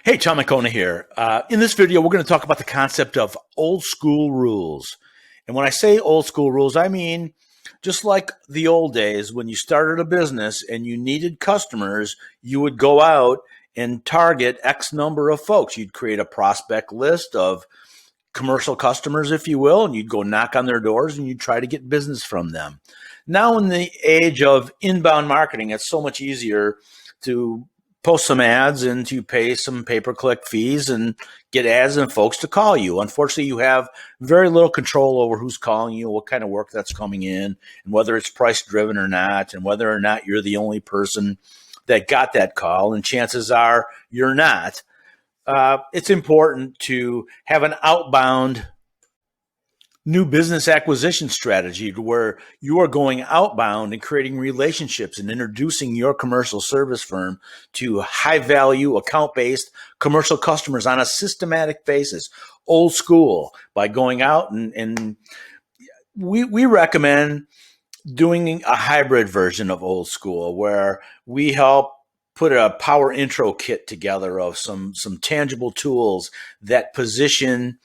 Hey, Tom McCona here. In this video, we're going to talk about the concept of old school rules. And when I say old school rules, I mean just like the old days when you started a business and you needed customers, you would go out and target X number of folks. You'd create a prospect list of commercial customers, if you will, and you'd go knock on their doors and you'd try to get business from them. Now, in the age of inbound marketing, it's so much easier to post some ads and to pay some pay-per-click fees and get ads and folks to call you. Unfortunately, you have very little control over who's calling you, what kind of work that's coming in, and whether it's price driven or not, and whether or not you're the only person that got that call. And chances are you're not. It's important to have an outbound new business acquisition strategy where you are going outbound and creating relationships and introducing your commercial service firm to high value account based commercial customers on a systematic basis, old school, by going out and we recommend doing a hybrid version of old school where we help put a power intro kit together of some tangible tools that position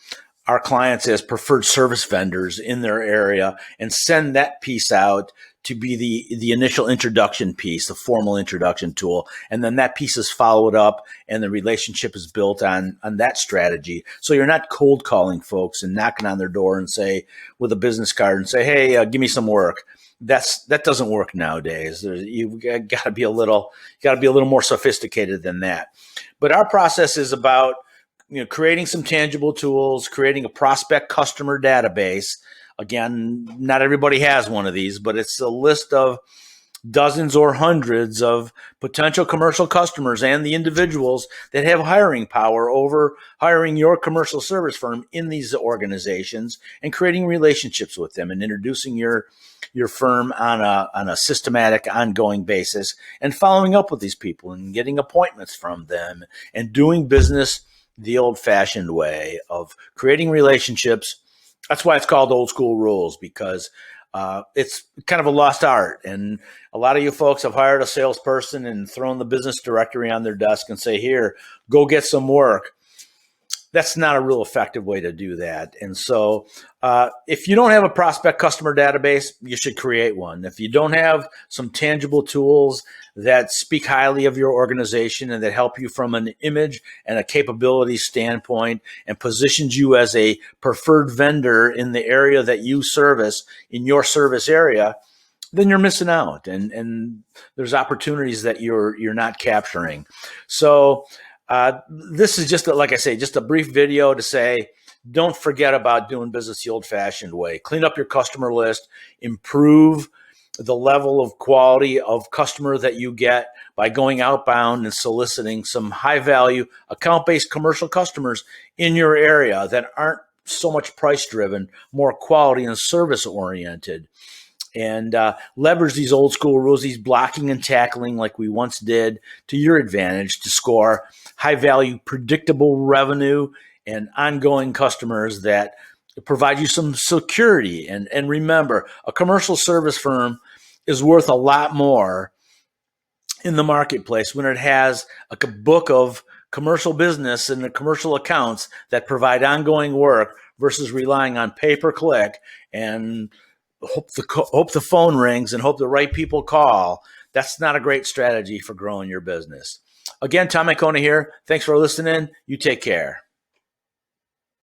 our clients as preferred service vendors in their area and send that piece out to be the initial introduction piece, the formal introduction tool. And then that piece is followed up and the relationship is built on that strategy. So you're not cold calling folks and knocking on their door and say, with a business card and say, hey, give me some work. That doesn't work nowadays. You've got to be a little more sophisticated than that. But our process is about creating some tangible tools, creating a prospect customer database. Again, not everybody has one of these, but it's a list of dozens or hundreds of potential commercial customers and the individuals that have hiring power over hiring your commercial service firm in these organizations, and creating relationships with them and introducing your firm on a systematic, ongoing basis, and following up with these people and getting appointments from them and doing business the old-fashioned way of creating relationships. That's why it's called old school rules, because it's kind of a lost art. And a lot of you folks have hired a salesperson and thrown the business directory on their desk and say, here, go get some work. That's not a real effective way to do that. And so if you don't have a prospect customer database, you should create one. If you don't have some tangible tools that speak highly of your organization and that help you from an image and a capability standpoint and positions you as a preferred vendor in the area that you service, in your service area, then you're missing out. And there's opportunities that you're not capturing. So this is just, like I say, just a brief video to say, don't forget about doing business the old-fashioned way. Clean up your customer list, improve the level of quality of customer that you get by going outbound and soliciting some high-value account-based commercial customers in your area that aren't so much price-driven, more quality and service-oriented. And leverage these old school rules, these blocking and tackling like we once did, to your advantage to score high value, predictable revenue and ongoing customers that provide you some security. And remember, a commercial service firm is worth a lot more in the marketplace when it has a book of commercial business and the commercial accounts that provide ongoing work versus relying on pay-per-click and hope the phone rings and hope the right people call. That's not a great strategy for growing your business. Again, Tom McCona here. Thanks for listening. You take care.